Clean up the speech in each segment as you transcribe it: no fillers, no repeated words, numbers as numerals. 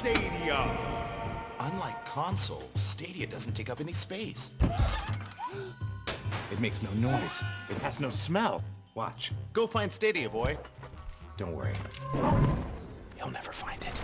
Stadia. Unlike consoles, Stadia doesn't take up any space. It makes no noise. It has no smell. Watch. Go find Stadia, boy. Don't worry. You'll never find it.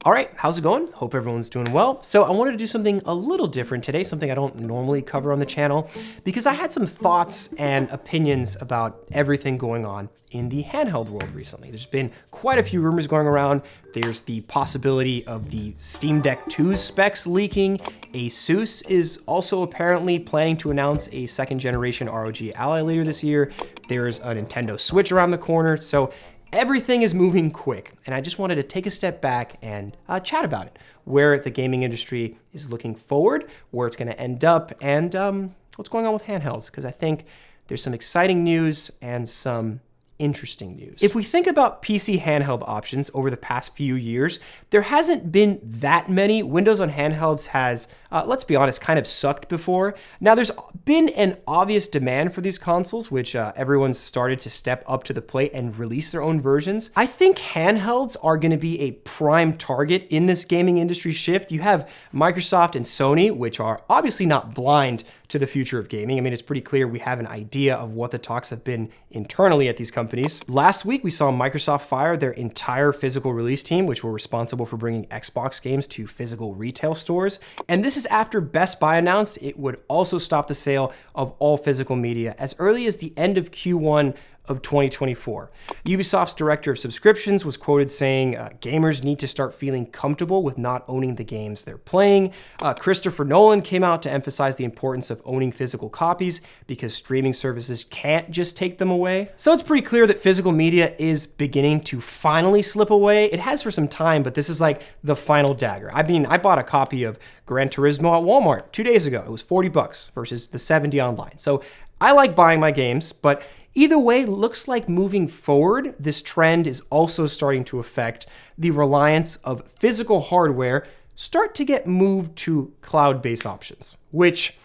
All right, how's it going? Hope everyone's doing well. So I wanted to do something a little different today, something I don't normally cover on the channel, because I had some thoughts and opinions about everything going on in the handheld world recently. There's been quite a few rumors going around. There's the possibility of the Steam Deck 2's specs leaking. Asus is also apparently planning to announce a second generation ROG Ally later this year. There's a Nintendo Switch around the corner. So everything is moving quick, and I just wanted to take a step back and chat about it, where the gaming industry is looking forward, where it's going to end up, and what's going on with handhelds, because I think there's some exciting news and some interesting news. If we think about PC handheld options over the past few years, there hasn't been that many. Windows on handhelds has, let's be honest, kind of sucked before. Now there's been an obvious demand for these consoles, which everyone's started to step up to the plate and release their own versions. I think handhelds are going to be a prime target in this gaming industry shift. You have Microsoft and Sony, which are obviously not blind to the future of gaming. I mean, it's pretty clear we have an idea of what the talks have been internally at these companies. Last week, we saw Microsoft fire their entire physical release team, which were responsible for bringing Xbox games to physical retail stores. And this is after Best Buy announced it would also stop the sale of all physical media as early as the end of Q1 of 2024. Ubisoft's director of subscriptions was quoted saying, gamers need to start feeling comfortable with not owning the games they're playing. Christopher Nolan came out to emphasize the importance of owning physical copies because streaming services can't just take them away. So it's pretty clear that physical media is beginning to finally slip away. It has for some time, but this is like the final dagger. I mean, I bought a copy of Gran Turismo at Walmart 2 days ago. It was $40 versus the $70 online. So I like buying my games, but either way, looks like moving forward, this trend is also starting to affect the reliance of physical hardware start to get moved to cloud-based options, which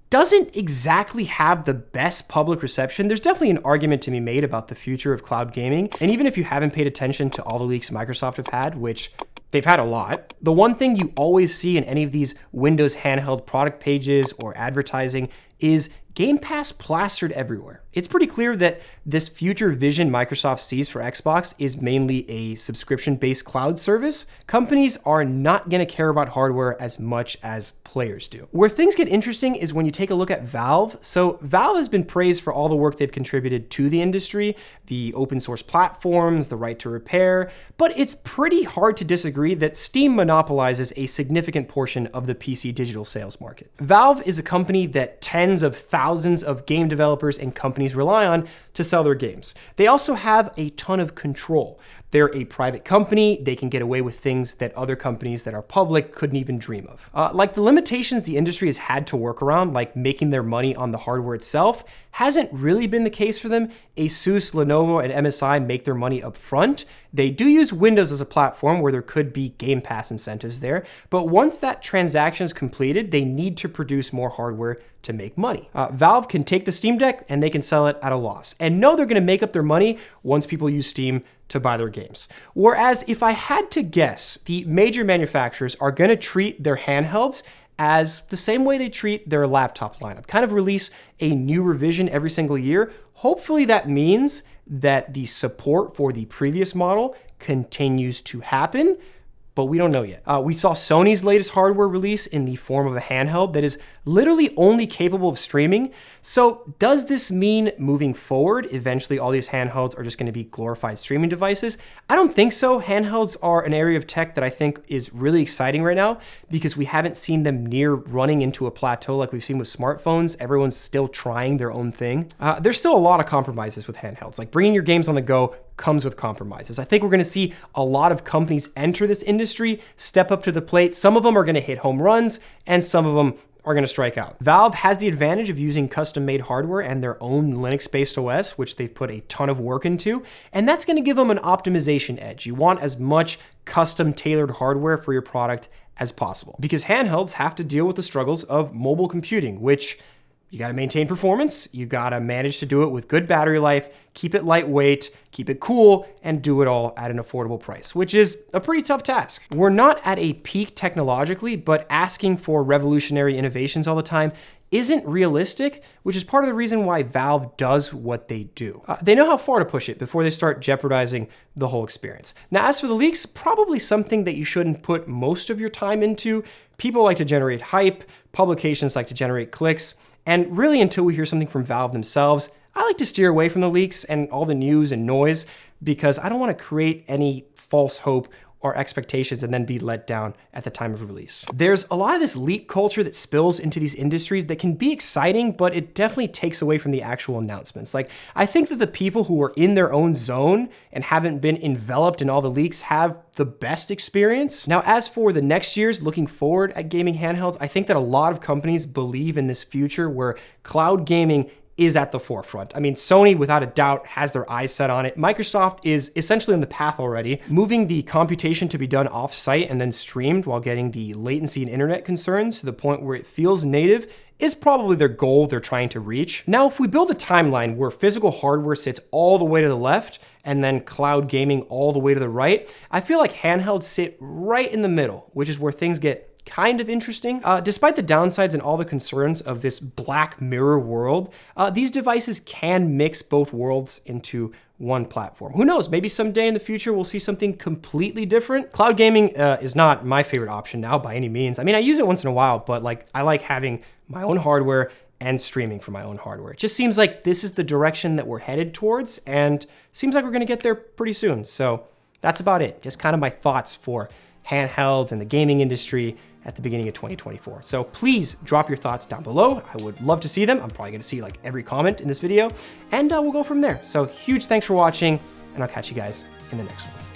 doesn't exactly have the best public reception. There's definitely an argument to be made about the future of cloud gaming. And even if you haven't paid attention to all the leaks Microsoft have had, which they've had a lot, the one thing you always see in any of these Windows handheld product pages or advertising is Game Pass plastered everywhere. It's pretty clear that this future vision Microsoft sees for Xbox is mainly a subscription-based cloud service. Companies are not going to care about hardware as much as players do. Where things get interesting is when you take a look at Valve. So Valve has been praised for all the work they've contributed to the industry, the open source platforms, the right to repair, but it's pretty hard to disagree that Steam monopolizes a significant portion of the PC digital sales market. Valve is a company that tens of thousands of game developers and companies rely on to sell their games. They also have a ton of control. They're a private company. They can get away with things that other companies that are public couldn't even dream of. Like the limitations the industry has had to work around, like making their money on the hardware itself, hasn't really been the case for them. Asus, Lenovo, and MSI make their money up front. They do use Windows as a platform where there could be Game Pass incentives there, but once that transaction is completed, they need to produce more hardware to make money. Valve can take the Steam Deck and they can sell it at a loss and know they're going to make up their money once people use Steam to buy their games. Whereas if I had to guess, the major manufacturers are going to treat their handhelds as the same way they treat their laptop lineup, kind of release a new revision every single year. Hopefully that means that the support for the previous model continues to happen, but we don't know yet. We saw Sony's latest hardware release in the form of a handheld that is literally only capable of streaming. So does this mean moving forward, eventually all these handhelds are just going to be glorified streaming devices? I don't think so. Handhelds are an area of tech that I think is really exciting right now because we haven't seen them near running into a plateau like we've seen with smartphones. Everyone's still trying their own thing. There's still a lot of compromises with handhelds. Like bringing your games on the go comes with compromises. I think we're going to see a lot of companies enter this industry, step up to the plate. Some of them are going to hit home runs and some of them are going to strike out. Valve has the advantage of using custom-made hardware and their own Linux-based OS, which they've put a ton of work into, and that's going to give them an optimization edge. You want as much custom-tailored hardware for your product as possible because handhelds have to deal with the struggles of mobile computing, which you gotta maintain performance, you gotta manage to do it with good battery life, keep it lightweight, keep it cool, and do it all at an affordable price, which is a pretty tough task. We're not at a peak technologically, but asking for revolutionary innovations all the time isn't realistic, which is part of the reason why Valve does what they do. They know how far to push it before they start jeopardizing the whole experience. Now, as for the leaks, probably something that you shouldn't put most of your time into. People like to generate hype, publications like to generate clicks, and really until we hear something from Valve themselves, I like to steer away from the leaks and all the news and noise because I don't want to create any false hope or expectations and then be let down at the time of release. There's a lot of this leak culture that spills into these industries that can be exciting, but it definitely takes away from the actual announcements. Like, I think that the people who are in their own zone and haven't been enveloped in all the leaks have the best experience. Now, as for the next years, looking forward at gaming handhelds, I think that a lot of companies believe in this future where cloud gaming is at the forefront. I mean, Sony, without a doubt, has their eyes set on it. Microsoft is essentially on the path already, moving the computation to be done off-site and then streamed while getting the latency and internet concerns to the point where it feels native is probably their goal they're trying to reach. Now, if we build a timeline where physical hardware sits all the way to the left and then cloud gaming all the way to the right, I feel like handhelds sit right in the middle, which is where things get kind of interesting. Despite the downsides and all the concerns of this Black Mirror world, these devices can mix both worlds into one platform. Who knows, maybe someday in the future we'll see something completely different. Cloud gaming is not my favorite option now by any means. I mean, I use it once in a while, but like I like having my own hardware and streaming from my own hardware. It just seems like this is the direction that we're headed towards and seems like we're gonna get there pretty soon. So that's about it. Just kind of my thoughts for handhelds and the gaming industry at the beginning of 2024. So please drop your thoughts down below. I would love to see them. I'm probably gonna see like every comment in this video and we'll go from there. So huge thanks for watching and I'll catch you guys in the next one.